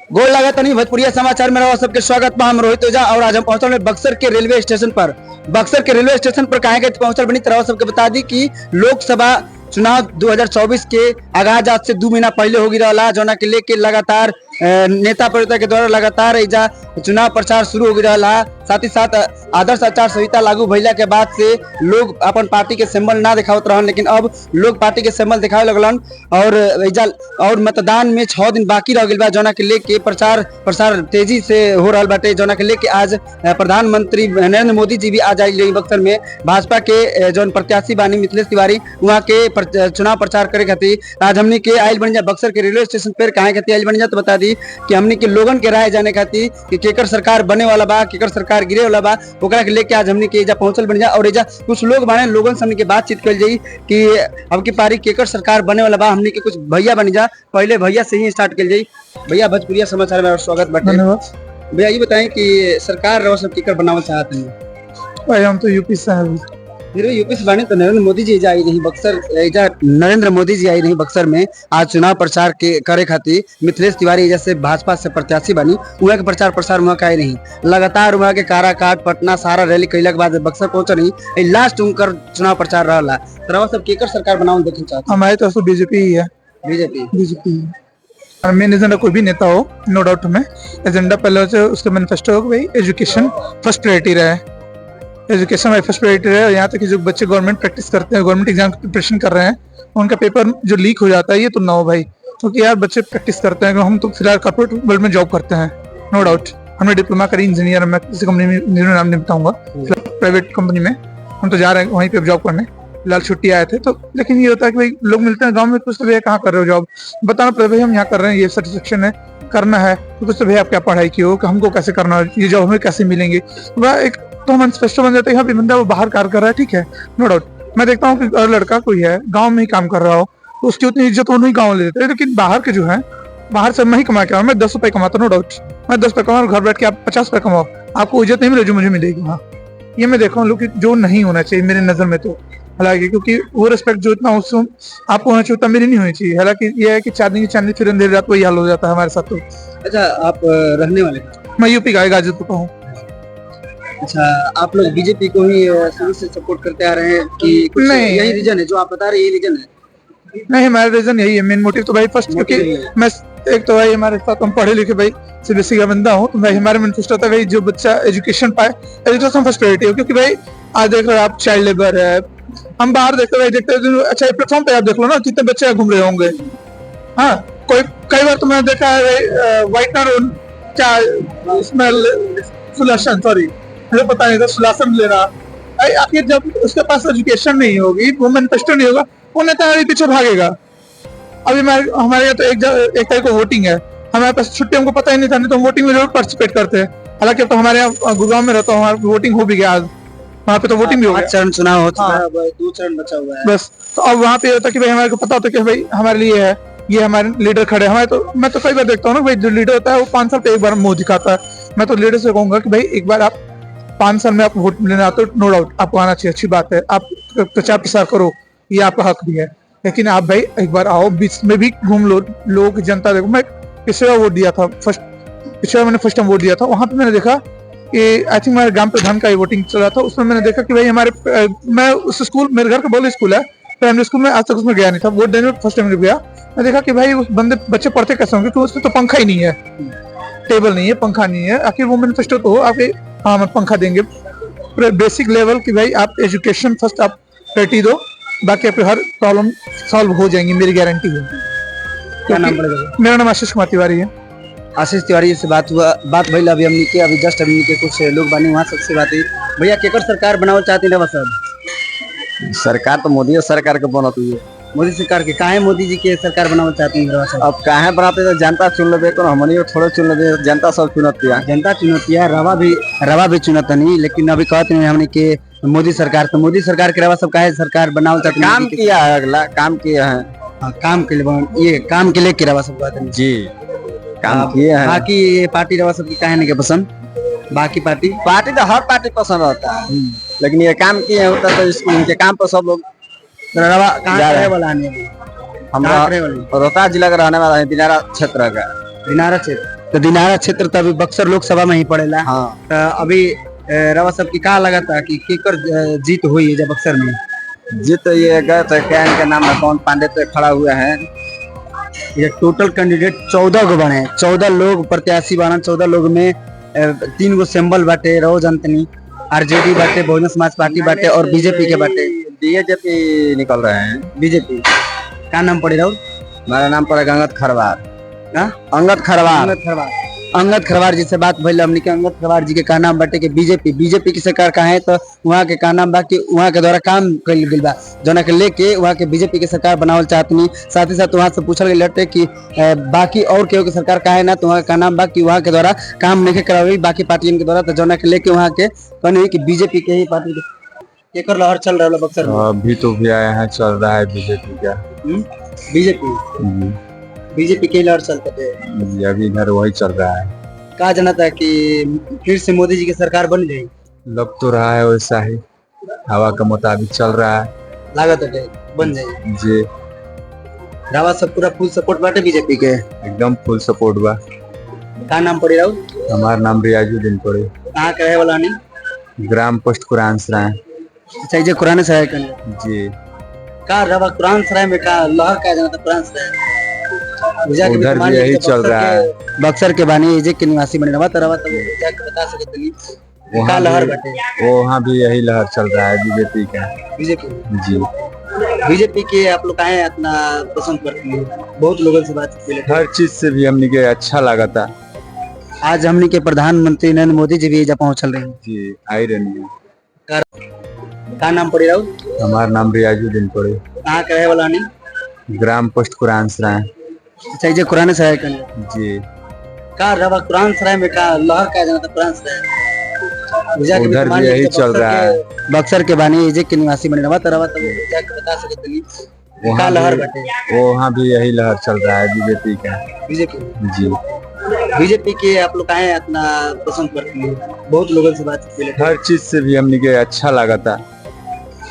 गोल लागत नहीं भोजपुरिया समाचार में रहो सबके स्वागत बा। हम रोहित ओझा और आज हम पहुंचल बक्सर के रेलवे स्टेशन पर। बक्सर के रेलवे स्टेशन पर काहे के पहुंचल बनी तरह सबके बता दी कि लोकसभा चुनाव 2024 के आगाज आज से 2 महीना पहले होगी रहा, जोना के लेके लगातार नेता प्रतिनिधि के द्वारा लगातार एजा चुनाव प्रचार शुरू हो रहा। साथ ही साथ आदर्श आचार संहिता लागू भइला के बाद से लोग अपन पार्टी के सिंबल ना दिखावत रहन, लेकिन अब लोग पार्टी के सिंबल दिखावे लगलन और एजा और मतदान में 6 दिन बाकी रह गइल बा, जोना के लेके प्रचार प्रसार तेजी से हो रहा बाटे। जोना के लेके आज प्रधानमंत्री नरेंद्र मोदी जी भी आज आई बक्सर में भाजपा के जौन प्रत्याशी बानी मिथिलेश तिवारी वहाँ के चुनाव प्रचार करे खातिर आज हमनी के आयल बन जा बक्सर के रेलवे स्टेशन पर। काहे खातिर आयल बन जा तो बता दी कि हमनी के लोगन के राय जाने खातिर कि केकर सरकार बने वाला बा, केकर सरकार गिरे वाला बा, ओकरा के लेके आज हमनी के एजा पहुंचल बन जा। और एजा कुछ लोग बाने लोगन से हमनी के बातचीत कल जाई कि अब की पारी केकर सरकार बने वाला बा। हमनी के कुछ भैया बन जा, पहले भैया से ही स्टार्ट कल जाई। भैया भोजपुरिया समाचार में स्वागत बाटे। भैया ये बताएं कि सरकार रहो सब केकर बनावल चाहते हैं? भाई हम तो यूपी से हैं। फिर यूपी से बानी तो नरेंद्र मोदी जी आई नहीं बक्सर, नरेंद्र मोदी जी आई नहीं बक्सर में आज चुनाव प्रचार के करे खातिर। मिथिलेश तिवारी जैसे भाजपा से प्रत्याशी बनी वहाँ के प्रचार प्रसार वहाँ का आई नहीं, लगातार वहाँ के काराकाट पटना सारा रैली कैला के बाद बक्सर पहुंचा नहीं। लास्ट उनकर चुनाव प्रचार रहा तरह सब केकर सरकार बनाओ देखे चाहते? हमारे तो बीजेपी ही है। बीजेपी और मेन एजेंडा कोई भी नेता हो, नो डाउट हमें एजेंडा पहले उसका मैनिफेस्टो हो भाई एजुकेशन फर्स्ट प्रायोरिटी रहे, एजुकेशन में फर्स्ट प्रायोरिटी रहे। यहाँ तक कि जो बच्चे गवर्नमेंट प्रैक्टिस करते हैं, गवर्नमेंट एग्जाम की प्रिपरेशन कर रहे हैं, उनका पेपर जो लीक हो जाता है ये तो ना हो भाई, क्योंकि यार बच्चे प्रैक्टिस करते हैं। हम तो फिलहाल कॉर्पोरेट वर्ल्ड में जॉब करते हैं, नो डाउट हमने डिप्लोमा करी इंजीनियर, मैं किसी कंपनी में इंजीनियर नाम नहीं बताऊंगा, प्राइवेट कंपनी में हम तो जा रहे हैं वहीं पे जॉब करने। फिलहाल छुट्टी आए थे तो, लेकिन ये होता है कि भाई लोग मिलते हैं गांव में, कुछ तो भैया कहाँ कर रहे हो जॉब, बताना पड़ता है भाई हम यहाँ कर रहे हैं, ये सेटिस्फेक्शन है करना है, तो कुछ तो भैया आप क्या पढ़ाई की हो, हमको कैसे करना है, ये जॉब हमें कैसे मिलेंगे, एक तो हम स्पष्ट बन जाते हैं। यहाँ बंदा वो बाहर कार्य कर रहा है, ठीक है, नो डाउट। मैं देखता हूँ कि अगर लड़का कोई है गांव में ही काम कर रहा हो तो उसकी उतनी इज्जत वो नहीं गाँव ले देते, लेकिन बाहर के जो है बाहर से मैं ही कमा के आऊँ, मैं 10 रुपए कमाता, नो डाउट मैं 10 रुपए कमाऊँ, घर बैठ के आप 50 रुपए कमाओ, आपको इज्जत नहीं मिले जो मुझे मिलेगी वहाँ। ये मैं देखा हूँ जो नहीं होना चाहिए मेरी नजर में, तो हालांकि क्योंकि वो रिस्पेक्ट जो इतना उसको आपको होना चाहिए उतना मेरी नहीं होनी चाहिए। हालांकि ये है कि चांदनी की चांदनी फिर अंधेरी रात वही हाल हो जाता है हमारे साथ। तो अच्छा, आप रहने वाले? मैं यूपी का गाजीपुर का हूँ। अच्छा, आप लोग बीजेपी को ही शुरू से सपोर्ट करते आ रहे हैं कि कुछ नहीं, यही रीजन है जो आप बता रहे हैं, यही रीजन है? नहीं, हमारा रीजन यही है, मेन मोटिव तो भाई फर्स्ट, क्योंकि मैं एक तो भाई हमारे साथ हम पढ़े लिखे भाई सीबीएसई का बंदा हूँ, तो भाई हमारे मैनिफेस्टो होता है भाई जो बच्चा एजुकेशन पाए, एजुकेशन फर्स्ट प्रायोरिटी हो। क्योंकि भाई आज देख रहे हो आप चाइल्ड लेबर है, हम बाहर देखते भाई देखते अच्छा प्लेटफॉर्म पे आप देख लो ना कितने बच्चे घूम रहे होंगे। हाँ, कई बार तो मैंने देखा है व्हाइट क्या स्मेल सुलासन, सॉरी मुझे पता नहीं था, सुलासन ले रहा। आखिर जब उसके पास एजुकेशन नहीं होगी, वो मैनिफेस्टो नहीं होगा, वो नेता हमारे पीछे भागेगा। अभी हमारे यहाँ तो एक तारीख को वोटिंग है, हमारे पास छुट्टी हमको पता ही नहीं था, नहीं तो हम वोटिंग में जरूर पार्टिसिपेट करते हैं। हालांकि तो हमारे यहाँ गुड़गांव में रहता हूँ, हमारी वोटिंग हो भी गया आज, वहाँ पे तो वोटिंग भी हो गया, चरण चुनाव हो चुका है, 2 चरण बचा हुआ है बस। तो अब वहाँ पे होता कि भाई हमारे को पता होता कि भाई हमारे लिए है, ये हमारे लीडर खड़े हैं। हमारे तो मैं तो कई बार देखता हूँ ना भाई, जो लीडर होता है वो 5 साल पे एक बार मुंह दिखाता है। मैं तो लीडर से कहूंगा कि भाई एक बार आप 5 साल में आप वोट लेने आते हो, नो डाउट आपको आना चाहिए, अच्छी बात है, आप प्रचार प्रसार करो, ये आपका हक भी है, लेकिन आप भाई एक बार आओ, बीच में भी घूम लो, लोग जनता देखो। मैं पिछले बार वोट दिया था, पिछले बार मैंने फर्स्ट टाइम वोट दिया था, वहां पे मैंने देखा कि आई थिंक हमारे ग्राम प्रधान का वोटिंग चल रहा था, उसमें मैंने देखा कि भाई हमारे मैं उस स्कूल, मेरे घर का बोल स्कूल है, प्राइमरी स्कूल में आज तक उसमें गया नहीं था, वोट देने में फर्स्ट टाइम गया। मैं देखा कि भाई उस बच्चे पढ़ते कैसे होंगे, क्योंकि उसमें तो पंखा ही नहीं है, टेबल नहीं है, पंखा नहीं है। आखिर वो मैनिफेस्टो तो हो आप हाँ मैं पंखा देंगे, बेसिक लेवल की भाई आप एजुकेशन फर्स्ट आप प्रायोरिटी दो, बाकी आपकी हर प्रॉब्लम सॉल्व हो जाएंगी, मेरी गारंटी है। क्या नाम पड़ेगा? मेरा नाम आशीष कुमार तिवारी है। आशीष तिवारी से बात भइल अभी हमनी के, अभी जस्ट हमनी के कुछ लोग बानी वहाँ सबसे बात हुई। भैया केकर सरकार बनावल चाहती है सब? सरकार तो मोदी सरकार के बनती है, मोदी सरकार के। काहे मोदी जी के सरकार बनावल चाहती है? अब काहे बनाते तो जनता चुन लेबे, तो हमनी थोड़े चुन लेबे, जनता सब चुनती है, जनता चुनती है, रवा भी चुनत नहीं, लेकिन अभी कहते हैं हमनी के मोदी सरकार, तो मोदी सरकार के रवा सब काहे सरकार बनावल चाहती है? काम किया है, अगला काम किया है, काम के लिए, ये काम के लिए के रवा सब कहते हैं जी, काम किए हैं। बाकी ये पार्टी रवा सब की काहे नहीं के पसंद? बाकी पार्टी तो हर पार्टी पसंद रहता है, लेकिन ये काम किए होता तो इनके काम पर सब लोग रवा कहाँ रहे वाला? हम रोहतास जिला का रहने वाला है, दिनारा क्षेत्र का। दिनारा क्षेत्र तो दिनारा क्षेत्र तो अभी बक्सर लोकसभा में ही पड़ेला। हाँ तो अभी रवा सब की का लगा था कि केकर जीत हुई है जब बक्सर में? जीत ये गए थे, क्या इनका नाम है, कौन पांडे पे खड़ा हुआ है। ये टोटल कैंडिडेट 14 गो बने, 14 लोग प्रत्याशी बना। 14 लोग में 3 गो सिंबल बाटे, रहो जनतनी, आरजेडी बाटे, बहुजन समाज पार्टी बाटे और बीजेपी के बाटे। बीजेपी निकल रहे हैं। बीजेपी का नाम पड़े रहो? मेरा नाम पड़ेगा अंगद खरवार। हाँ? अंगद खरवार। अंगद खरवार जी से बात भइल हमनी के। अंगद खरवार जी के का नाम बाटे कि बीजेपी की सरकार कहाँ है, तो वहाँ के का नाम बा कि वहाँ के द्वारा काम कइल गेल बा, जना के लेके वहाँ के बीजेपी की सरकार बनावल चाहतनी। साथ ही साथ वहाँ से पूछल गेल हटे कि बाकी और केहू की सरकार कहाँ है ना, तो वहाँ का नाम बा कि वहाँ के द्वारा काम नहीं करावल बाकी पार्टियन के द्वारा, तो जना के लेके वहाँ के कहने कि बीजेपी के ही पार्टी केकर लहर चल रहा है बक्सर में। अभी तो भी आया है, चल रहा है बीजेपी का। बीजेपी के लहर चलते थे, अभी इधर वही चल रहा है। कहा जाना था कि फिर से मोदी जी की सरकार बन जाए, लग तो रहा है वैसा ही, हवा के मुताबिक चल रहा है लागत है बन जाए जी। रावत सब पूरा फुल सपोर्ट बाटे बीजेपी के, एकदम फुल सपोर्ट बा। का नाम पड़ी राउ? हमारा नाम रियाजुद्दीन पड़े, कहाँ के रहे वाला नहीं? ग्राम पोस्ट कुरान सराय अच्छा, जे कुरान सराय का जी। का रवा कुरान सराय में का लहर का जाना था कुरान सराय उधर भी यही चल रहा है। बक्सर के बानी जे के निवासी बने रवा तो जाके बता सकते नहीं का लहर बाटे। वहाँ भी यही लहर चल रहा है बीजेपी का। बीजेपी जी। बीजेपी के आप लोग काहे इतना पसंद करते हैं? बहुत लोगों से बात की, हर चीज से भी हमने के अच्छा लगा था। आज हमने के प्रधानमंत्री नरेंद्र मोदी जी भी एजा पहुंचल रहे हैं जी, आई रही। का नाम पड़ी राउ? हमारा नाम रियाजुद्दीन पड़े, कहाँ के रहे वाला नहीं? ग्राम पोस्ट कुरान सराय अच्छा, जे कुरान सराय का जी। का रवा कुरान सराय में का लहर का जाना था कुरान सराय उधर भी यही चल रहा है। बक्सर के बानी जे के निवासी बने रवा तो जाके बता सकते नहीं का लहर बाटे। वहाँ भी यही लहर चल रहा है बीजेपी का। बीजेपी जी। बीजेपी के आप लोग काहे इतना पसंद करते हैं? बहुत लोगों से बात की, हर चीज से भी हमने के अच्छा लगा था।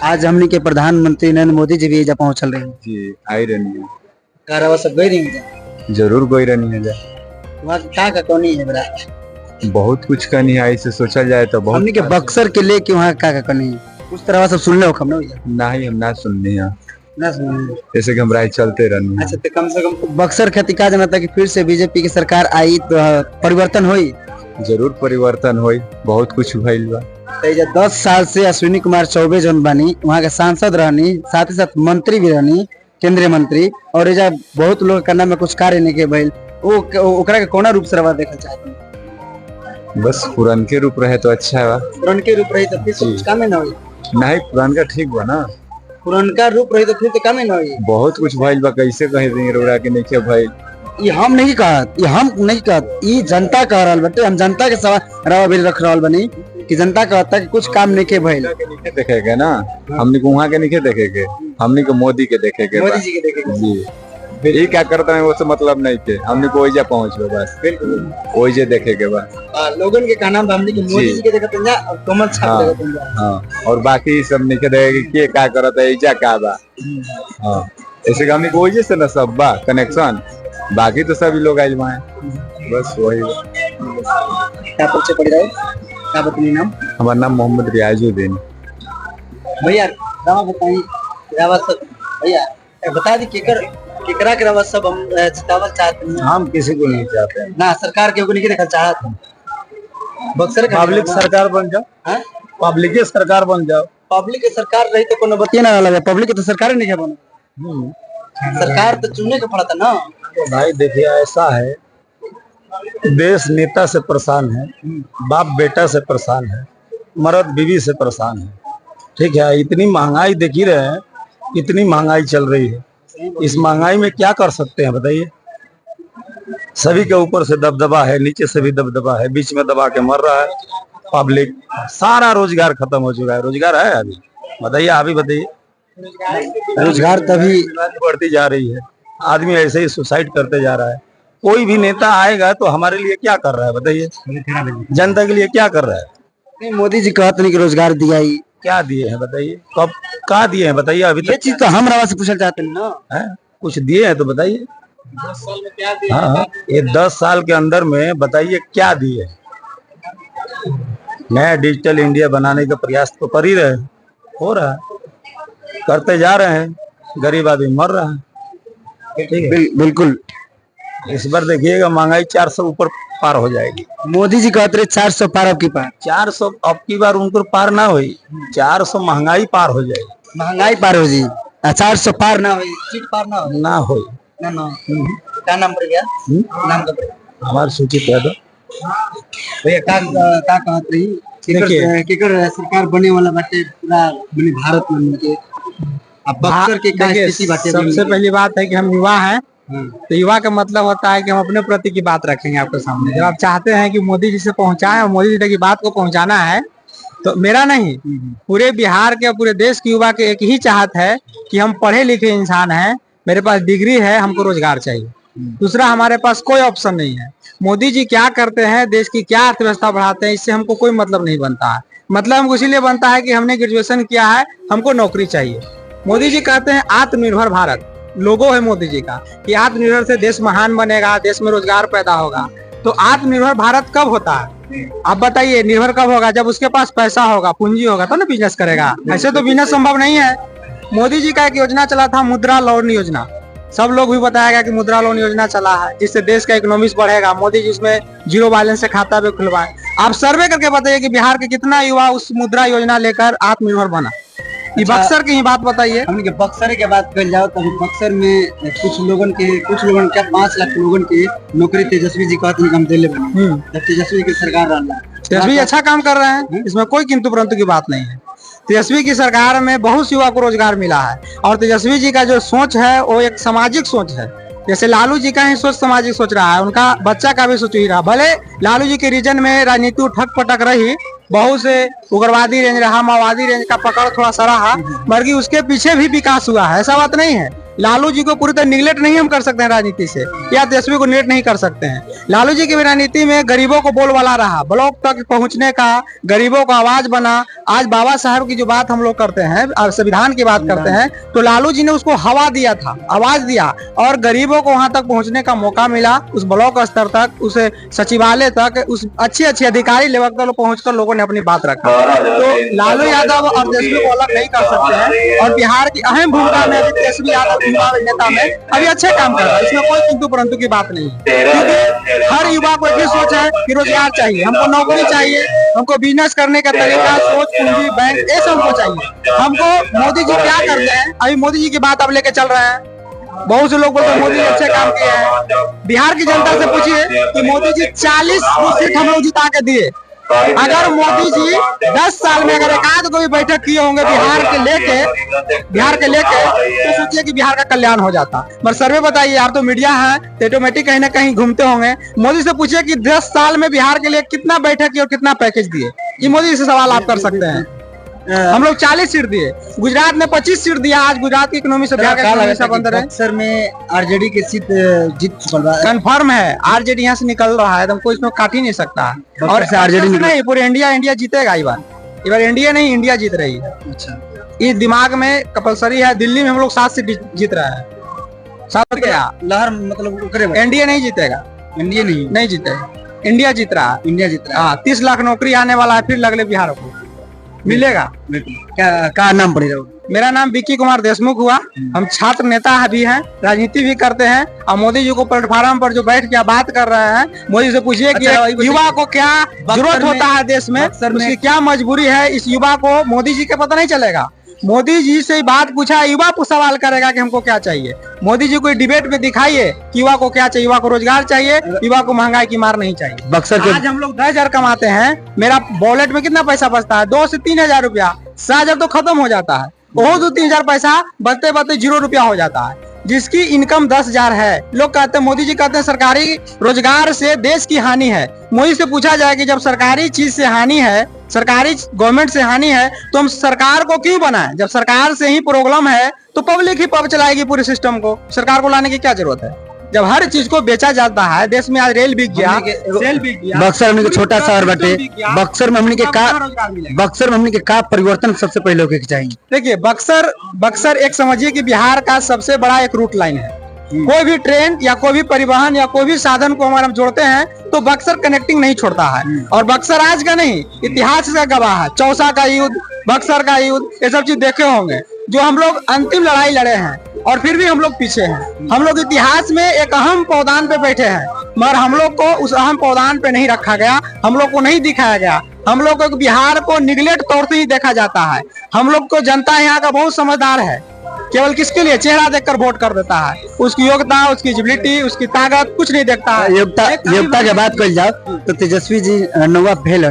आज हमने के प्रधानमंत्री नरेंद्र मोदी जी भी एजा पहुंचल रहे हैं। जी, आई रही। का रवा सब गई रही जरूर कोई रही है। वहाँ का कौनी है बड़ा? बहुत कुछ करनी है, ऐसे सोचा जाए तो बहुत। हमने के बक्सर के लेके वहाँ का कौनी है उस तरह सब सुन लो हम ना ही हम ना सुननी है, ना सुन जैसे कि हम राय चलते रहनी। अच्छा, तो कम से कम बक्सर खेती का जाना था कि फिर से बीजेपी की सरकार आई तो परिवर्तन हुई। जरूर परिवर्तन हुई, बहुत कुछ भइल बा। 10 साल से अश्विनी कुमार चौबे जौन बानी वहाँ के सांसद रहनी, साथ ही साथ मंत्री भी रहनी, केंद्रीय मंत्री, और एजा बहुत लोग करना में कुछ कार्य नहीं के भइल। ओकरा के कोना रूप से रवा देखल चाहते हैं? बस पुरान के रूप रहे तो अच्छा है। पुरान के रूप रही तो फिर कुछ काम ना हुई। नहीं, पुरान का ठीक बा ना। पुरान का रूप रही तो फिर तो काम ना हुई। बहुत कुछ भइल बा, कैसे कह देंगे रोड़ा के नहीं के भइल। ये हम नहीं कहत, ये जनता कह रहल बटे। हम जनता के सवाल रवा भी रख रहल बनी कि जनता कहता कि कुछ काम नहीं के भइल। देखेगे ना, हमने को वहाँ के नहीं देखेगे, हमने को मोदी के देखेगे। मोदी जी के देखेगे जी। ये क्या करता है वो से मतलब नहीं के, हमने को ओइजा पहुँच बस, ओइजे देखेगे बस। लोगन के कहना हमने कि मोदी जी के देखत जा और कमल छाप देखत जा। हाँ, और बाकी सब नहीं के देखेगे के क्या करता है, इजा का बा। हाँ, ऐसे कि हमने को ओइजे से ना सब बा कनेक्शन, बाकी तो सभी लोग आइल वहाँ बस वही। क्या परिचय पड़ रहा है? क्या बताइए नाम? हमारा नाम मोहम्मद रियाजुद्दीन। भैया रवा बताइए, रवा सब भैया बता दी केकरा के रवा सब हम जितावल चाहते हैं। हम किसी को नहीं चाहते ना, सरकार के नहीं देखा चाहते। बक्सर का पब्लिक सरकार बन जाओ। हाँ? पब्लिक की सरकार बन जाओ। पब्लिक की सरकार रही तो कोनो बतिया ना लगे। पब्लिक की तो सरकार नहीं बना, सरकार तो चुनने का पड़ा था ना। तो भाई देखिए, ऐसा है, देश नेता से परेशान है, बाप बेटा से परेशान है, मर्द बीवी से परेशान है। ठीक है, इतनी महंगाई देख ही रहे हैं, इतनी महंगाई चल रही है। इस महंगाई में क्या कर सकते हैं बताइए? सभी के ऊपर से दबदबा है, नीचे से भी दबदबा है, बीच में दबा के मर रहा है पब्लिक। सारा रोजगार खत्म हो चुका है। रोजगार है अभी? बताइए, अभी बताइए। रोजगार तभी बढ़ती जा रही है, आदमी ऐसे ही सुसाइड करते जा रहा है। कोई भी नेता आएगा तो हमारे लिए क्या कर रहा है बताइए? जनता के लिए क्या कर रहा है? नहीं, मोदी जी कहते नहीं कि रोजगार दिया ही। क्या दिए हैं बताइए? कब कहाँ दिए हैं बताइए? अभी ये तक चीज तो हम रवा से पूछना चाहते हैं ना। है? कुछ दिए हैं तो बताइए। हाँ, ये 10 साल के अंदर में बताइए क्या दिए। नया डिजिटल इंडिया बनाने का प्रयास तो कर ही रहे हैं, हो रहा है, करते जा रहे हैं, गरीब आदमी मर रहा है। ठीक है, बिल्कुल। इस बार देखिएगा महंगाई 400 ऊपर पार हो जाएगी। मोदी जी कहते रहे 400 पार अब की पार। 400 अब की बार उनको पार ना हुई, 400 महंगाई पार हो जाएगी। महंगाई पार हो जी, 400 पार ना हुई, सीट पार ना हो ना हो। ना ना। क्या नाम पड़ गया? नाम का पड़ हमारे सूचित है तो भैया का कहत रही केकर सरकार बने वाला बाटे पूरा बने भारत में मिलके। अब बक्सर के क्या स्थिति बाटे? सबसे पहली बात है कि हम युवा हैं, तो युवा का मतलब होता है कि हम अपने प्रति की बात रखेंगे आपके सामने। जब आप चाहते हैं कि मोदी जी से पहुंचाएं और मोदी जी तक की बात को पहुंचाना है, तो मेरा नहीं, पूरे बिहार के पूरे देश के युवा के एक ही चाहत है कि हम पढ़े लिखे इंसान हैं, मेरे पास डिग्री है, हमको रोजगार चाहिए। दूसरा हमारे पास कोई ऑप्शन नहीं है। मोदी जी क्या करते हैं, देश की क्या अर्थव्यवस्था बढ़ाते हैं, इससे हमको कोई मतलब नहीं बनता है। मतलब हमको इसीलिए बनता है कि हमने ग्रेजुएशन किया है, हमको नौकरी चाहिए। मोदी जी कहते हैं आत्मनिर्भर भारत, लोगो है मोदी जी का कि आत्मनिर्भर से देश महान बनेगा, देश में रोजगार पैदा होगा। तो आत्मनिर्भर भारत कब होता है? आप बताइए, निर्भर कब होगा? जब उसके पास पैसा होगा, पूंजी होगा, तो ना बिजनेस करेगा। ऐसे तो बिजनेस संभव नहीं है। मोदी जी का एक योजना चला था, मुद्रा लोन योजना। सब लोग भी बताया गया कि मुद्रा लोन योजना चला है, जिससे देश का इकोनॉमिक्स बढ़ेगा। मोदी जी उसमें 0 बैलेंस से खाता भी खुलवाए। आप सर्वे करके बताइए कि बिहार के कितना युवा उस मुद्रा योजना लेकर आत्मनिर्भर बना। ये बक्सर की ही बात बताइए। हमने के बक्सर के बात कर जाओ तो बक्सर में कुछ लोगन क्या 5 लाख लोगन के नौकरी तेजस्वी जी कहते हैं हम दिले बने। जब तेजस्वी की सरकार रहा, तेजस्वी अच्छा काम कर रहे हैं, इसमें कोई किंतु परंतु की बात नहीं है। तेजस्वी की सरकार में बहुत युवा को रोजगार मिला है, और तेजस्वी जी का जो सोच है वो एक सामाजिक सोच है। जैसे लालू जी का ही सोच सामाजिक सोच रहा है, उनका बच्चा का भी सोच ही रहा। भले लालू जी के रीजन में राजनीति उठक पटक रही, बहुत से उग्रवादी रेंज रहा, माओवादी रेंज का पकड़ थोड़ा सा रहा, मगर उसके पीछे भी विकास हुआ है, ऐसा बात नहीं है। लालू जी को पूरी तरह निगलेक्ट नहीं हम कर सकते हैं राजनीति से, या तेजस्वी को निगलेक्ट नहीं कर सकते हैं। लालू जी की राजनीति में गरीबों को बोलबाला रहा, ब्लॉक तक पहुंचने का, गरीबों को आवाज बना। आज बाबा साहब की जो बात हम लोग करते हैं, संविधान की बात करते हैं, तो लालू जी ने उसको हवा दिया था, आवाज दिया, और गरीबों को वहां तक पहुंचने का मौका मिला। उस ब्लॉक स्तर तक, उस सचिवालय तक, उस अच्छे अधिकारी लेवल तक पहुंचकर लोगों ने अपनी बात रखा। तो लालू यादव और तेजस्वी को अलग नहीं कर सकते हैं, और बिहार की अहम भूमिका में अभी तेजस्वी यादव नेता में अभी अच्छे काम कर रहा है, इसमें कोई किंतु परंतु की बात नहीं है। क्योंकि हर युवा को एक ही सोच है कि रोजगार चाहिए, हमको नौकरी चाहिए, हमको बिजनेस करने का तरीका, सोच, पूंजी, बैंक, ये सब हमको चाहिए। हमको मोदी जी क्या करते हैं, अभी मोदी जी की बात अब लेके चल रहे हैं। बहुत से लोग बोलते हैं मोदी जी अच्छे काम किए हैं। बिहार की जनता से पूछिए कि मोदी जी 40 सीट हम लोग जिता के दिए। अगर मोदी जी 10 साल में अगर एकाध कोई बैठक किए होंगे बिहार के लेके, तो सोचिए कि बिहार का कल्याण हो जाता। पर सर्वे बताइए, आप तो मीडिया है, तो ऑटोमेटिक कहीं ना कहीं घूमते होंगे। मोदी से पूछिए कि 10 साल में बिहार के लिए कितना बैठक की और कितना पैकेज दिए। ये मोदी से सवाल आप कर सकते हैं। हम लोग 40 सीट दिए, गुजरात में 25 सीट दिया। आज गुजरात की इकोनॉमी से बक्सर में आरजेडी की सीट जीत कंफर्म है। आरजेडी यहाँ से निकल रहा है, तो कोई इसमें काट ही नहीं सकता। और आरजेडी नहीं, पूरे इंडिया जीतेगा। इस बार इंडिया नहीं, इंडिया जीत रही है। अच्छा, इस दिमाग में कंपलसरी है। दिल्ली में हम लोग 7 सीट जीत रहे हैं, 7 गया लहर मतलब इंडिया नहीं जीतेगा, इंडिया नहीं जीतेगा, इंडिया जीत रहा है। इंडिया जीत रहा है। 30 लाख नौकरी आने वाला है, फिर लगले बिहार को मिलेगा। क्या नाम पड़ेगा? मेरा नाम विक्की कुमार देशमुख हुआ। हम छात्र नेता भी हैं, राजनीति भी करते हैं, और मोदी जी को प्लेटफॉर्म पर जो बैठ के बात कर रहे हैं, मोदी से पूछिए कि युवा को क्या जरूरत होता है देश में, उसकी क्या मजबूरी है। इस युवा को मोदी जी के पता नहीं चलेगा। मोदी जी से बात पूछा, युवा को सवाल करेगा कि हमको क्या चाहिए। मोदी जी को डिबेट में दिखाइए कि युवा को क्या चाहिए। युवा को रोजगार चाहिए, युवा को महंगाई की मार नहीं चाहिए। बक्सर के आज हम लोग 10,000 कमाते हैं, मेरा वॉलेट में कितना पैसा बचता है? 2 से 3,000 रुपया। 7,000 तो खत्म हो जाता है, बहुत 2-3,000 पैसा बचते 0 रुपया हो जाता है। जिसकी इनकम 10,000 है, लोग कहते हैं, मोदी जी कहते हैं सरकारी रोजगार से देश की हानि है। मोदी से पूछा जाए कि जब सरकारी चीज से हानि है, सरकारी गवर्नमेंट से हानि है, तो हम सरकार को क्यों बनाएं? जब सरकार से ही प्रॉब्लम है तो पब्लिक ही पब चलाएगी पूरे सिस्टम को। सरकार को लाने की क्या जरूरत है? जब हर चीज को बेचा जाता है, देश में आज रेल बिक गया, बक्सर में छोटा शहर बटे, बक्सर में हमने के का परिवर्तन सबसे पहले होके चाहिए। देखिए, बक्सर एक समझिए कि बिहार का सबसे बड़ा एक रूट लाइन है। कोई भी ट्रेन या कोई भी परिवहन या कोई भी साधन को हमारे हम जोड़ते हैं तो बक्सर कनेक्टिंग नहीं छोड़ता है। और बक्सर आज का नहीं, इतिहास का गवाह है। चौसा का युद्ध, बक्सर का युद्ध, ये सब चीज देखे होंगे, जो हम लोग अंतिम लड़ाई लड़े हैं और फिर भी हम लोग पीछे हैं। हम लोग इतिहास में एक अहम पौधान पे बैठे हैं, मगर हम लोग को उस अहम पौधान पे नहीं रखा गया, हम लोग को नहीं दिखाया गया। हम लोग को बिहार को निगलेक्ट तौर से ही देखा जाता है। हम लोग को जनता यहाँ का बहुत समझदार है, केवल किसके लिए चेहरा देखकर वोट कर देता है। उसकी योग्यता, उसकी एबिलिटी, उसकी ताकत कुछ नहीं देखता है। योग्यता के बात कर जाओ तो तेजस्वी जी नौवा फेल है।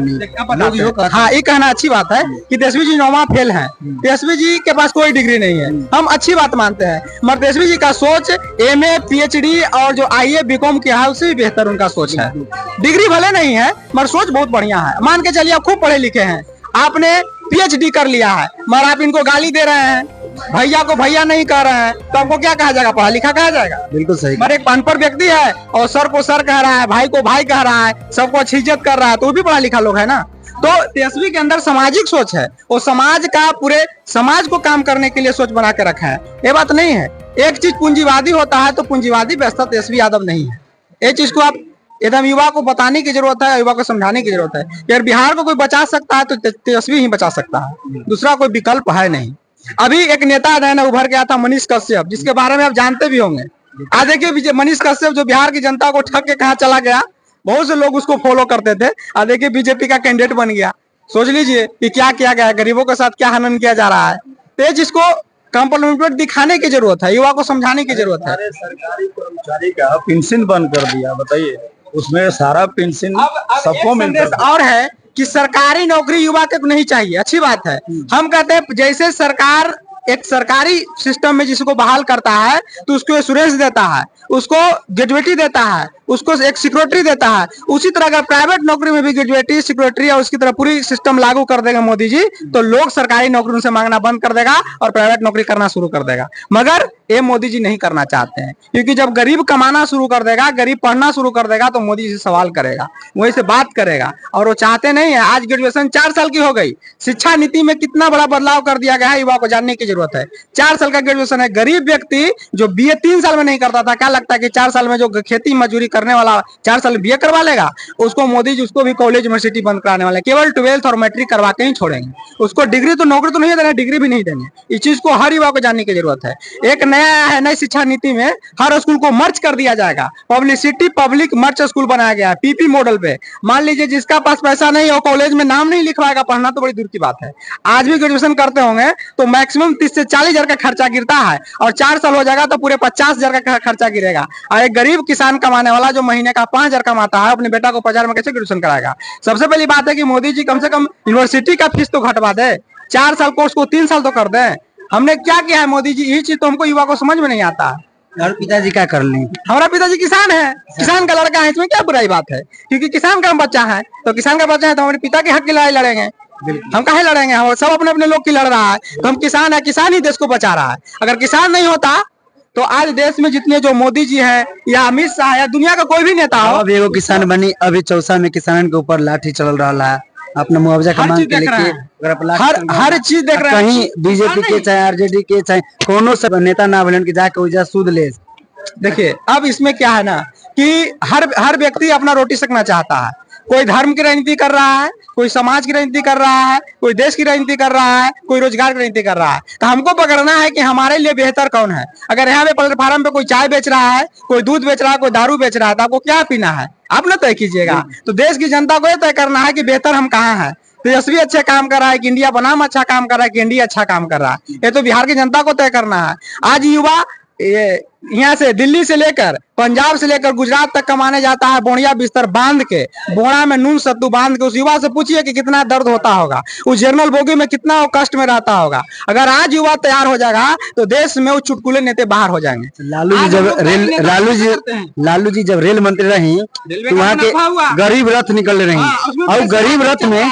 हाँ, ये कहना अच्छी बात है कि तेजस्वी जी नौवा फेल हैं। तेजस्वी जी के पास कोई डिग्री नहीं है, हम अच्छी बात मानते हैं, मगर तेजस्वी जी का सोच एमए, पीएचडी और जो आईए, बीकॉम किया है उससे भी बेहतर उनका सोच है। डिग्री भले नहीं है मगर सोच बहुत बढ़िया है। मान के चलिए आप खूब पढ़े लिखे हैं, आपने पीएचडी कर लिया है, मगर आप इनको गाली दे रहे हैं, भैया को भैया नहीं कह रहे हैं, तो आपको क्या कहा जाएगा? पढ़ा लिखा कहा जाएगा? बिल्कुल सही। मगर एक अनपढ़ व्यक्ति है और सर को सर कह रहा है, भाई को भाई कह रहा है, सबको अच्छी इज्जत कर रहा है, तो वो भी पढ़ा लिखा लोग है ना। तो तेजस्वी के अंदर सामाजिक सोच है, वो समाज का, पूरे समाज को काम करने के लिए सोच बना के रखा है। ये बात नहीं है। एक चीज पूंजीवादी होता है तो पूंजीवादी व्यवस्था तेजस्वी यादव नहीं है। ये चीज को आप एकदम युवा को बताने की जरूरत है, युवा को समझाने की जरूरत है। अगर बिहार को कोई बचा सकता है तो तेजस्वी ही बचा सकता है, दूसरा कोई विकल्प है नहीं। अभी एक नेता नया उभर गया था, मनीष कश्यप, जिसके बारे में आप जानते भी होंगे। आज देखिए मनीष कश्यप जो बिहार की जनता को ठग के कहाँ चला गया, बहुत से लोग उसको फॉलो करते थे, आज देखिए बीजेपी का कैंडिडेट बन गया। सोच लीजिए कि क्या किया गया है, गरीबों के साथ क्या हनन किया जा रहा है। तेज इसको कम्प्लीमेंट दिखाने की जरूरत है, युवा को समझाने की जरूरत है। सरकारी कर्मचारी का पेंशन बंद कर दिया, बताइए, उसमें सारा पेंशन सबको मिलता है। और है कि सरकारी नौकरी युवा को नहीं चाहिए, अच्छी बात है। हम कहते हैं जैसे सरकार एक सरकारी सिस्टम में जिसको बहाल करता है तो उसको इंश्योरेंस देता है, उसको ग्रेजुएटी देता है, उसको एक सिक्योरिटी देता है, उसी तरह अगर प्राइवेट नौकरी में भी ग्रेजुएटी, सिक्योरिटी और उसकी तरह पूरी सिस्टम लागू कर देगा मोदी जी, तो लोग सरकारी नौकरी उनसे मांगना बंद कर देगा और प्राइवेट नौकरी करना शुरू कर देगा। मगर ये मोदी जी नहीं करना चाहते हैं, क्योंकि जब गरीब कमाना शुरू कर देगा, गरीब पढ़ना शुरू कर देगा, तो मोदी जी से सवाल करेगा, वही से बात करेगा, और वो चाहते नहीं है। आज ग्रेजुएशन 4 साल की हो गई। शिक्षा नीति में कितना बड़ा बदलाव कर दिया गया है, युवा को जानने की जरूरत है। 4 साल का ग्रेजुएशन है। गरीब व्यक्ति जो बीए 3 साल में नहीं करता था, क्या लगता है कि 4 साल में जो खेती मजदूरी करने वाला 4 साल बीए करवा लेगा? उसको मोदी जी उसको भी कॉलेज यूनिवर्सिटी बंद कराने वाले, केवल 12th और मैट्रिक करवा के ही छोड़ेंगे। उसको डिग्री तो, नौकरी तो नहीं देना, डिग्री भी नहीं देंगे। इस चीज को हर युवा को जानने की जरूरत है। एक नया है, नई शिक्षा नीति में हर स्कूल को मर्ज कर दिया जाएगा, पब्लिसिटी पब्लिक मर्ज स्कूल बनाया गया है पीपी मॉडल पे। मान लीजिए जिसका पास पैसा नहीं हो, कॉलेज में नाम नहीं लिखवाएगा, पढ़ना तो बड़ी दूर की बात है। आज भी ग्रेजुएशन करते होंगे तो मैक्सिमम 30 से 40 हजार का खर्चा गिरता है, और 4 साल हो जाएगा तो पूरे 50 हजार का खर्चा गिरेगा। और एक गरीब किसान कमाने वाला जो महीने का 5 हजार कमाता है, अपने बेटा को 50 हजार में कैसे ग्रेजुएशन कराएगा? सबसे पहली बात है कि मोदी जी कम से कम यूनिवर्सिटी का फीस तो घटवा दे, 4 साल कोर्स को 3 साल तो कर दे। हमने क्या किया है मोदी जी, यही चीज तो हमको युवा को समझ में नहीं आता। और पिताजी क्या कर लें? हमारा पिताजी किसान है, किसान का लड़का है, इसमें क्या बुराई बात है? क्योंकि किसान का बच्चा है, तो किसान का बच्चा है तो हमारे पिता के हक की लड़ाई लड़ेंगे। हम काहे लड़ेंगे? हम सब अपने अपने लोग की लड़ रहा है, तो हम किसान है, किसान ही देश को बचा रहा है। अगर किसान नहीं होता तो आज देश में जितने जो मोदी जी है या अमित शाह या दुनिया का कोई भी नेता हो, अब एगो किसान बनी, अभी चौसा में किसान के ऊपर लाठी चल रहा है, अपना मुआवजा का मांग के लेके हर चीज देख रहे हैं। कहीं बीजेपी के चाहे आरजेडी के चाहे कोनो सब नेता ना बोले कि जाके वजह सूद ले। देखिए अब इसमें क्या है ना कि हर व्यक्ति अपना रोटी सेकना चाहता है। कोई धर्म की राजनीति कर रहा है, कोई समाज की राजनीति कर रहा है, कोई देश की राजनीति कर रहा है, कोई रोजगार की राजनीति कर रहा है। तो हमको पकड़ना है कि हमारे लिए बेहतर कौन है। अगर यहाँ पे प्लेटफार्म पे कोई चाय बेच रहा है, कोई दूध बेच रहा है, कोई दारू बेच रहा है, तो आपको क्या पीना है? आप ना तय कीजिएगा। तो देश की जनता को यह तय करना है कि बेहतर हम कहाँ हैं। तेजस्वी अच्छे काम कर रहा है कि इंडिया बनाम अच्छा काम कर रहा है कि इंडिया अच्छा काम कर रहा है, ये तो बिहार की जनता को तय करना है। आज युवा यहाँ से दिल्ली से लेकर पंजाब से लेकर गुजरात तक कमाने जाता है, बोड़िया बिस्तर बांध के, बोड़ा में नून सत्तू बांध के। उस युवा से पूछिए कि कितना दर्द होता होगा, उस जर्नल बोगी में कितना वो कष्ट में रहता होगा। अगर आज युवा तैयार हो जाएगा तो देश में वो चुटकुले नेता बाहर हो जाएंगे। लालू जी जब रेल मंत्री रही तो वहाँ के गरीब रथ निकल रही, और गरीब रथ में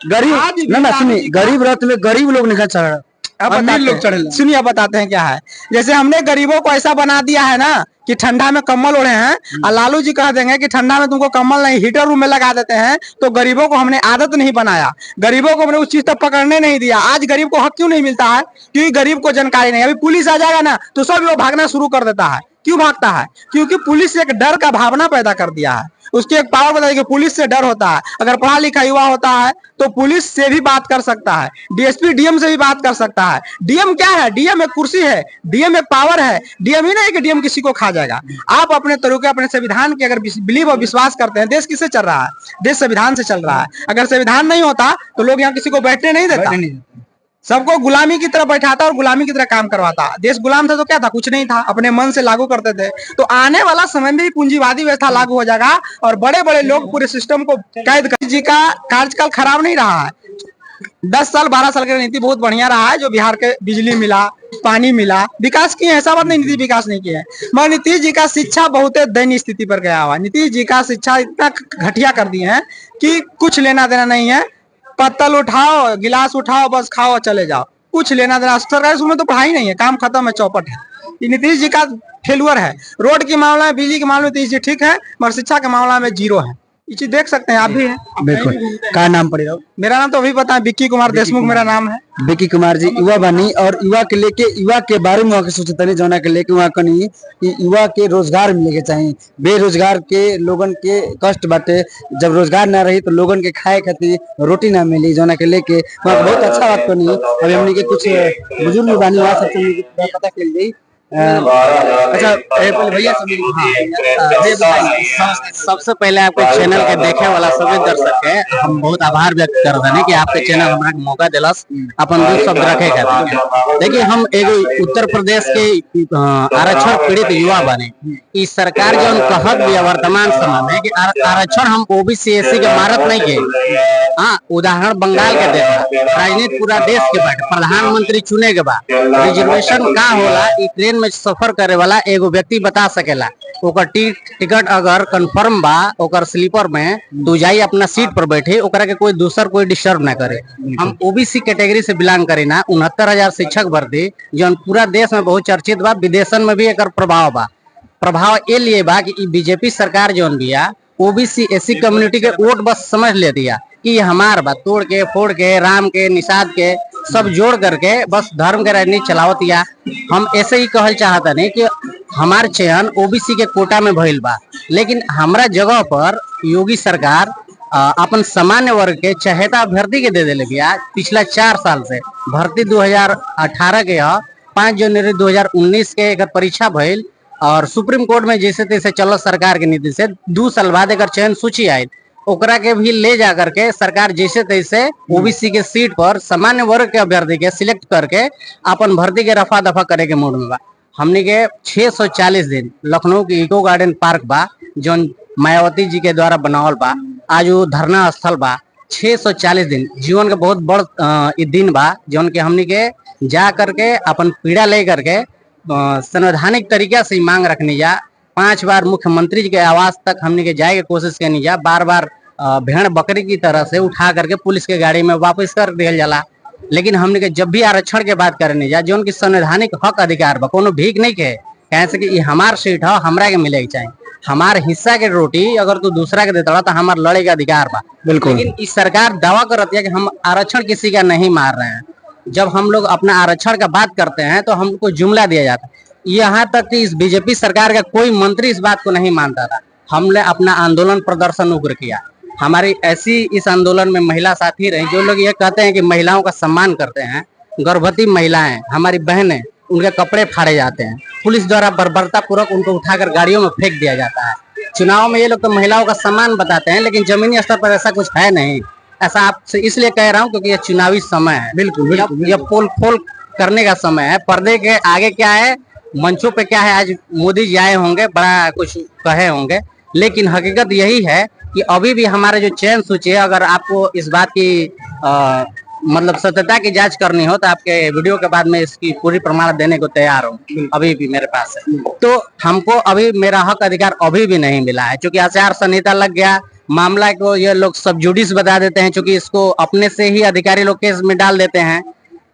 गरीब रथ में गरीब लोग निकल चल रहे, अमीर लोग चढ़े। सुनिए बताते हैं क्या है। जैसे हमने गरीबों को ऐसा बना दिया है ना कि ठंडा में कम्बल ओढ़े हैं, और लालू जी कह देंगे कि ठंडा में तुमको कम्बल नहीं, हीटर रूम में लगा देते हैं। तो गरीबों को हमने आदत नहीं बनाया, गरीबों को हमने उस चीज तक पकड़ने नहीं दिया। आज गरीब को हक क्यों नहीं मिलता है? क्योंकि गरीब को जानकारी नहीं। अभी पुलिस आ जाएगा ना तो सब लोग भागना शुरू कर देता है क्यों भागता है? क्योंकि पुलिस एक डर का भावना पैदा कर दिया है, उसकी एक पावर बताई कि पुलिस से डर होता है। अगर पढ़ा लिखा युवा होता है तो पुलिस से भी बात कर सकता है, डीएसपी डीएम से भी बात कर सकता है। डीएम क्या है? डीएम एक कुर्सी है, डीएम एक पावर है। डीएम ही नहीं कि डीएम किसी को खा जाएगा। आप अपने तरीके, अपने संविधान के अगर बिलीव और विश्वास करते हैं, देश किससे चल रहा है? देश संविधान से चल रहा है। अगर संविधान नहीं होता तो लोग यहाँ किसी को बैठने नहीं देता, सबको गुलामी की तरह बैठाता और गुलामी की तरह काम करवाता। देश गुलाम था तो क्या था? कुछ नहीं था, अपने मन से लागू करते थे। तो आने वाला समय में भी पूंजीवादी व्यवस्था लागू हो जाएगा और बड़े बड़े लोग पूरे सिस्टम को कैद कर। जी का कार्यकाल खराब नहीं रहा है, 10 साल 12 साल की नीति बहुत बढ़िया रहा है। जो बिहार के बिजली मिला, पानी मिला, विकास किए, ऐसा बात नहीं नीतीश विकास नहीं किया है। मगर नीतीश जी का शिक्षा बहुत दयनीय स्थिति पर गया हुआ है। नीतीश जी का शिक्षा इतना घटिया कर दिए हैं कि कुछ लेना देना नहीं है। पत्तल उठाओ, गिलास उठाओ, बस खाओ चले जाओ, कुछ लेना देना। सरकारी स्कूल में तो पढ़ाई नहीं है, काम खत्म है, चौपट है। ये नीतीश जी का फेलुअर है। रोड के मामला में, बिजली के मामले में नीतीश जी ठीक है, मगर शिक्षा के मामला में जीरो है। ये चीज देख सकते हैं, आप भी हैं। बिल्कुल। क्या नाम पड़ेगा? मेरा नाम तो अभी पता है, विक्की कुमार देशमुख मेरा नाम है। विक्की कुमार जी युवा बनी और युवा के लेके, युवा के बारे में वहाँ के सोचते नहीं, जौना के लेके वहाँ कनी कि युवा के रोजगार मिले के चाहिए। बेरोजगार के लोगन के कष्ट बाटे, जब रोजगार ना रही तो लोगन के खाए खातिर रोटी ना मिली, जौना के लेके वहाँ बहुत अच्छा बात करनी। अभी हमने के कुछ बुजुर्ग बानी वहाँ सबसे पता चल गई। अच्छा पहले भैया सबसे पहले आपके चैनल के देखे वाला सभी दर्शक के हम बहुत आभार व्यक्त कर रहे हैं कि आपके चैनल हमरा के मौका दिलस अपन दो शब्द रखे खातिर। देखिए, हम एगो उत्तर प्रदेश के आरक्षण पीड़ित युवा बने। इस सरकार जो कहत भी वर्तमान समय में कि आरक्षण हम ओबीसी एससी के मारत नहीं के। हाँ, उदाहरण बंगाल के देखा, राजनीति पूरा देश के बाटे, प्रधानमंत्री चुने के बाद रिजर्वेशन का होला ट्रेन में सफर करे वाला एगो व्यक्ति बता सकेला। ओकर टिकट अगर कंफर्म बा, ओकर स्लीपर में तू जाई अपना सीट पर बैठे, ओकरा के कोई दूसर कोई डिस्टर्ब ना करे। हम ओबीसी कैटेगरी से बिलोंग करी ना। 69,000 शिक्षक भर्ती जो पूरा देश में बहुत चर्चित बा, विदेशन में भी एकर प्रभाव बा। प्रभाव ए लिए बा कि बीजेपी सरकार जो बिया ओबीसी एससी कम्युनिटी के वोट बस समझ ले दिया कि ये हमार बा, तोड़ के फोड़ के राम के निषाद के सब जोड़ करके बस धर्म के राजनीति चलावत। या हम ऐसे ही कहल चाहता नहीं कि हमार चयन ओबीसी के कोटा में भइल बा, लेकिन हमरा जगह पर योगी सरकार अपन सामान्य वर्ग के चहेता अभ्यर्थी के दे दिले बिया। पिछला 4 साल से भर्ती 2018 के 5 जनवरी 2019 के एक परीक्षा भइल और सुप्रीम कोर्ट में जैसे तैसे चल सरकार के नीति से 2 साल बाद एक चयन सूची आई, ओकरा के भी ले जा करके सरकार जैसे तैसे ओबीसी के सीट पर सामान्य वर्ग के अभ्यर्थी के सिलेक्ट करके अपन भर्ती के रफा दफा करे के मूड में बा। हमने के 640 दिन लखनऊ के इको गार्डन पार्क बा जो मायावती जी के द्वारा बनावल बा, आज वो धरना स्थल बा। 640 दिन जीवन के बहुत बड़ दिन बा जौन के हमने के जा करके अपन पीड़ा ले करके संवैधानिक तरीका से मांग रखनी जा। 5 बार मुख्यमंत्री जी के आवास तक हमने के जाए के कोशिश करनी जा। बार बार भेड़ बकरी की तरह से उठा करके पुलिस के गाड़ी में वापस कर दिया जाला। लेकिन हमने के जब भी आरक्षण के बात करने जा जो उनकी संवैधानिक हक अधिकार बा, कोनो भीख नहीं के कहे से कि ये हमार सीट है, हमरा के मिले के चाहिए। हमार हिस्सा के रोटी अगर तू दूसरा के देता तो हमार लड़े का अधिकार बा। बिल्कुल। लेकिन इस सरकार दावा करती है कि हम आरक्षण किसी का नहीं मार रहे हैं। जब हम लोग अपना आरक्षण का बात करते हैं तो हमको जुमला दिया जाता है। यहाँ तक कि इस बीजेपी सरकार का कोई मंत्री इस बात को नहीं मानता था। हमने अपना आंदोलन प्रदर्शन उग्र किया। हमारी ऐसी इस आंदोलन में महिला साथी रहे जो लोग ये कहते हैं कि महिलाओं का सम्मान करते हैं। गर्भवती महिलाएं हमारी बहनें, उनके कपड़े फाड़े जाते हैं, पुलिस द्वारा बर्बरता पूर्वक उनको उठाकर गाड़ियों में फेंक दिया जाता है। चुनाव में ये लोग तो महिलाओं का सम्मान बताते हैं, लेकिन जमीनी स्तर पर ऐसा कुछ है नहीं। ऐसा आपसे इसलिए कह रहा हूँ क्योंकि ये चुनावी समय है। बिल्कुल, ये पोल फोल करने का समय है। पर्दे के आगे क्या है, मंचों पे क्या है, आज मोदी जी आए होंगे, बड़ा कुछ कहे होंगे, लेकिन हकीकत यही है कि अभी भी हमारे जो चयन सूची है, अगर आपको इस बात की मतलब सत्यता की जांच करनी हो तो आपके वीडियो के बाद में इसकी पूरी प्रमाण देने को तैयार हूँ। अभी भी मेरे पास है। तो हमको अभी मेरा हक अधिकार अभी भी नहीं मिला है, क्योंकि आचार संहिता लग गया। मामला को ये लोग सब जुडिस बता देते हैं, क्योंकि इसको अपने से ही अधिकारी लोग केस में डाल देते हैं।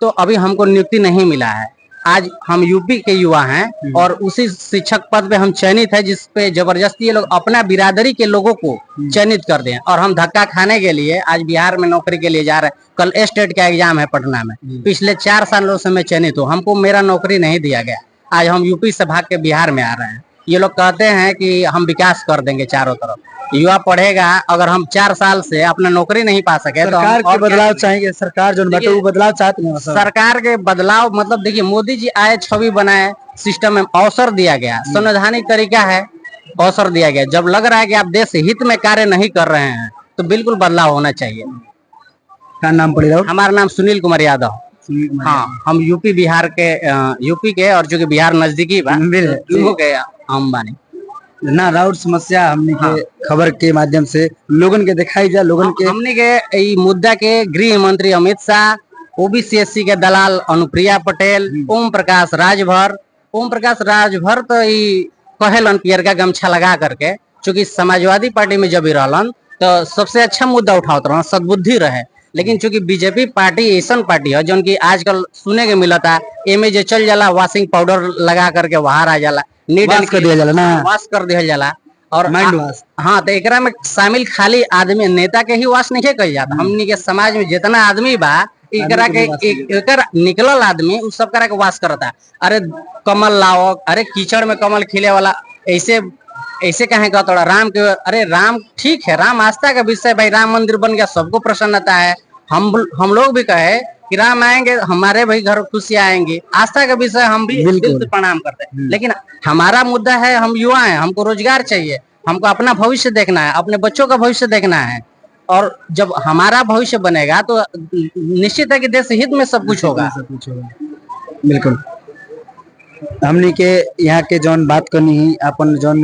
तो अभी हमको नियुक्ति नहीं मिला है। आज हम यूपी के युवा हैं और उसी शिक्षक पद पे हम चयनित है, जिसपे जबरदस्ती ये लोग अपना बिरादरी के लोगों को चयनित कर दें और हम धक्का खाने के लिए आज बिहार में नौकरी के लिए जा रहे हैं। कल स्टेट का एग्जाम है पटना में। पिछले 4 सालों से मैं चयनित हूँ, हमको मेरा नौकरी नहीं दिया गया। आज हम यूपी से भाग के बिहार में आ रहे हैं। ये लोग कहते हैं कि हम विकास कर देंगे चारों तरफ। युवा पढ़ेगा, अगर हम 4 साल से अपना नौकरी नहीं पा सके तो सरकार हम के बदलाव चाहेंगे, सरकार जो बाटे वो बदलाव चाहते हैं सर। सरकार के बदलाव मतलब देखिए, मोदी जी आए, छवि बनाए, सिस्टम में अवसर दिया गया, संवैधानिक तरीका है, अवसर दिया गया। जब लग रहा है कि आप देश हित में कार्य नहीं कर रहे हैं तो बिल्कुल बदलाव होना चाहिए। क्या नाम पड़ेगा? हमारा नाम सुनील कुमार यादव। हाँ, हम यूपी बिहार के यूपी के, और जो कि बिहार नजदीकी बा लोगों के हम बानी ना राउत समस्या हमने के खबर के माध्यम से लोगन के दिखाई जा, लोगन के हमने के ई मुद्दा के गृह मंत्री अमित शाह, ओबीसी के दलाल अनुप्रिया पटेल, ओम प्रकाश राजभर तो ई कहेलन पियरका गमछा लगा करके, चूंकि समाजवादी पार्टी में जब ही रहलन तो सबसे अच्छा मुद्दा उठावत रहन, सद्बुद्धि रहे। लेकिन चूंकि बीजेपी पार्टी ऐसा पार्टी है जो कि आजकल सुने के मिलता, एमे जे चल जाला वॉशिंग पाउडर लगा करके बाहर आ जाला, वाश कर दिया जाला ना, वाश कर दिया जाला, और माइंड वाश। हाँ, तो एकरा में शामिल खाली आदमी नेता के ही वाश नहीं कही जाता। हमनी के समाज में जितना आदमी बा, एकरा के एकर निकलल आदमी उ सब करा के वाश करता। अरे कमल लाओ, अरे कीचड़ में कमल खिले वाला, ऐसे कहे कहता राम के, अरे राम ठीक है, राम आस्था का विषय भाई, राम मंदिर बन गया, सबको प्रसन्नता है। हम लोग भी कहे कि राम आएंगे हमारे भाई घर खुशियां आएंगी, आस्था का विषय, हम भी दिल से प्रणाम करते हैं। लेकिन हमारा मुद्दा है, हम युवा हैं, हमको रोजगार चाहिए, हमको अपना भविष्य देखना है, अपने बच्चों का भविष्य देखना है। और जब हमारा भविष्य बनेगा तो निश्चित है कि देश हित में सब कुछ होगा। बिल्कुल। हमनी के यहाँ के जौन बात करनी ही, अपन जौन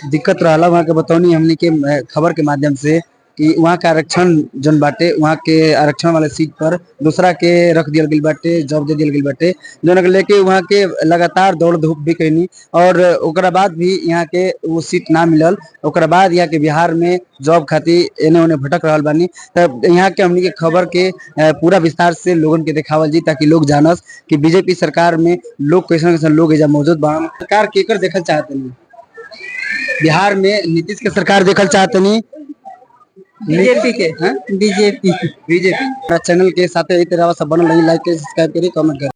दिक्कत रहा वहाँ के बतौनी हमनी के खबर के माध्यम से कि वहाँ के आरक्षण जौन बाटे, वहाँ के आरक्षण वाले सीट पर दूसरा के रख दिया गई बाटे, जॉब दे दिया गई बाटे, जौन के लेके वहाँ के लगातार दौड़ धूप भी कैनी, और ओकरा बाद भी यहाँ के वो सीट ना मिलल। ओकरा बाद यहाँ के बिहार में जॉब खातिर एने ओने भटक रहा बानी। तब यहाँ के हमनी के खबर के पूरा विस्तार से लोगन के दिखावल जी, ताकि लोग जानस कि बीजेपी सरकार में लोग कैसे कैसे लोग एजा मौजूद बा। सरकार केकर देखल चाहते नहीं, बिहार में नीतीश के सरकार देखल चाहते नहीं, बीजेपी के, बीजेपी चैनल के साथ बनल रही, लाइक सब्सक्राइब करी, कमेंट करी।